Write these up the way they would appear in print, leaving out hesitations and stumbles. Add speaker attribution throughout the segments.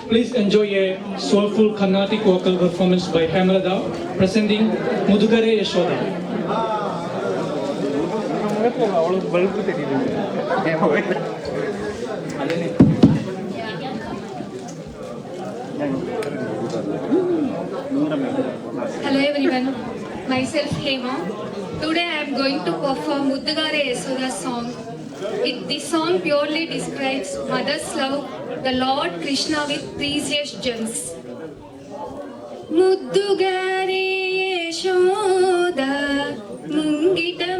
Speaker 1: Please enjoy a soulful Carnatic vocal performance by Hemalata presenting Mudugare Yashoda.
Speaker 2: Hello everyone, myself Hema. Today I am going to perform Muddugare Yasoda song. This song purely describes mother's love, the Lord Krishna with precious gems. Muddugare Yashoda, Mungita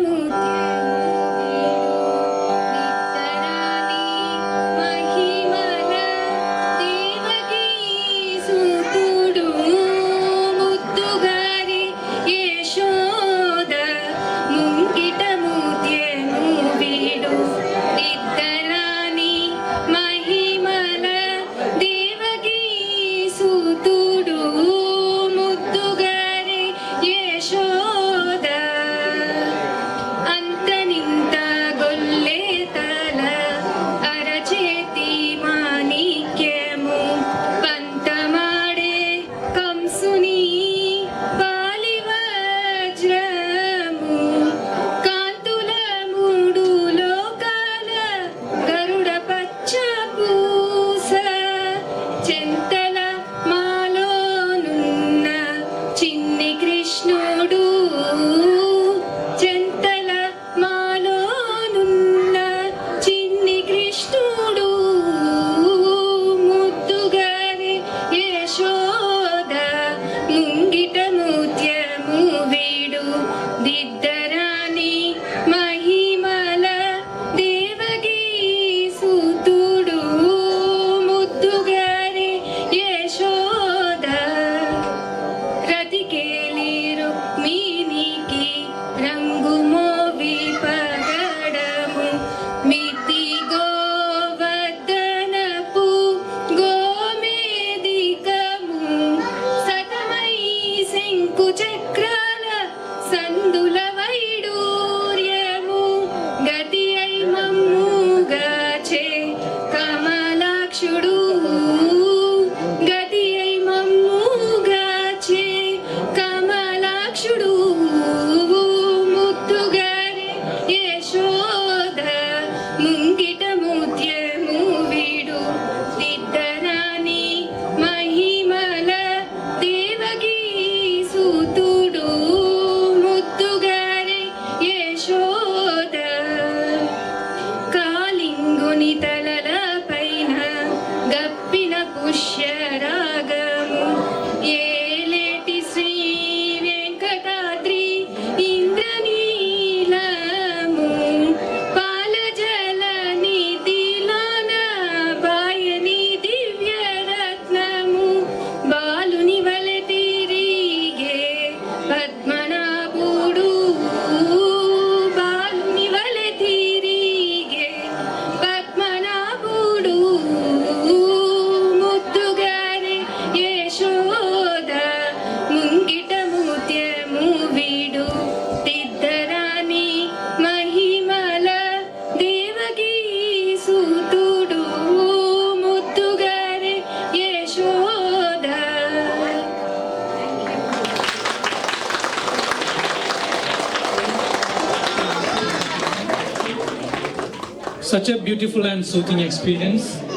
Speaker 1: Such a beautiful and soothing experience.